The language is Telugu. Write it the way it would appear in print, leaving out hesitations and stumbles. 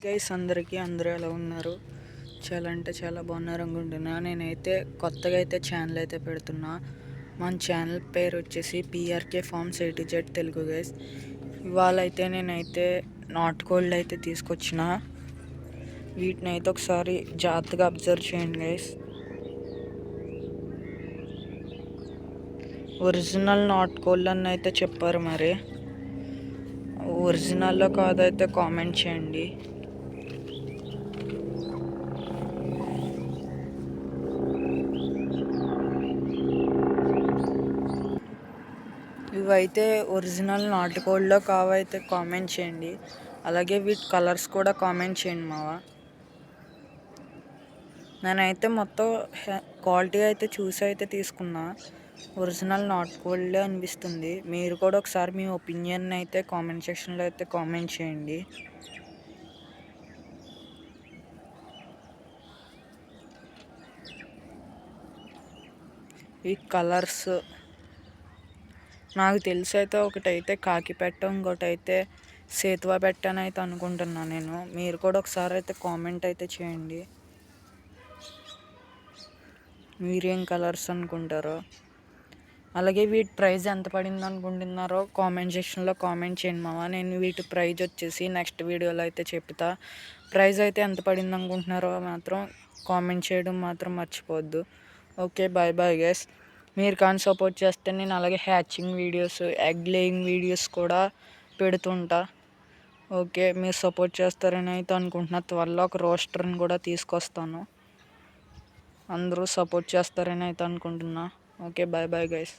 గైస్ అందరూ ఎలా ఉన్నారు? చాలా అంటే చాలా బాగున్నారు అనుకుంటున్నా. నేనైతే కొత్తగా అయితే ఛానల్ అయితే పెడుతున్నా. మన ఛానల్ పేరు వచ్చేసి PRK farms A to Z Telugu guys. ఇవాళ అయితే నేనైతే నాటుకోళ్ళు అయితే తీసుకొచ్చిన. వీటిని అయితే ఒకసారి జాగ్రత్తగా అబ్జర్వ్ చేయండి గైస్. ఒరిజినల్ నాటుకోళ్ళు అని అయితే చెప్పారు, మరి ఒరిజినల్లో కాదైతే కామెంట్ చేయండి. ఇవైతే ఒరిజినల్ నాటుకోళ్ళలో కావైతే కామెంట్ చేయండి. అలాగే వీటి కలర్స్ కూడా కామెంట్ చేయండి మావా. నేనైతే మొత్తం క్వాలిటీ అయితే చూసి అయితే తీసుకున్నా. ఒరిజినల్ నాటుకోళ్ళే అనిపిస్తుంది. మీరు కూడా ఒకసారి మీ ఒపీనియన్ అయితే కామెంట్ సెక్షన్లో అయితే కామెంట్ చేయండి. ఈ కలర్స్ నాకు తెలిసి అయితే ఒకటైతే కాకి పెట్ట, ఇంకోటైతే సేతువా పెట్ట అని అయితే అనుకుంటున్నాను నేను. మీరు కూడా ఒకసారి అయితే కామెంట్ అయితే చేయండి, మీరేం కలర్స్ అనుకుంటారో. అలాగే వీటి ప్రైస్ ఎంత పడింది అనుకుంటున్నారో కామెంట్ సెక్షన్లో కామెంట్ చేయండి మావా. నేను వీటి ప్రైజ్ వచ్చేసి నెక్స్ట్ వీడియోలో అయితే చెప్తా. ప్రైస్ అయితే ఎంత పడింది అనుకుంటున్నారో మాత్రం కామెంట్ చేయడం మాత్రం మర్చిపోవద్దు. Okay, bye bye guys. మీరు కానీ సపోర్ట్ చేస్తే నేను అలాగే hatching videos, egg laying videos కూడా పెడుతుంటా. ఓకే, మీరు సపోర్ట్ చేస్తారని అయితే అనుకుంటున్నా. త్వరలో ఒక రోస్టర్ని కూడా తీసుకొస్తాను. అందరూ సపోర్ట్ చేస్తారని అయితే అనుకుంటున్నా. Okay, bye bye guys.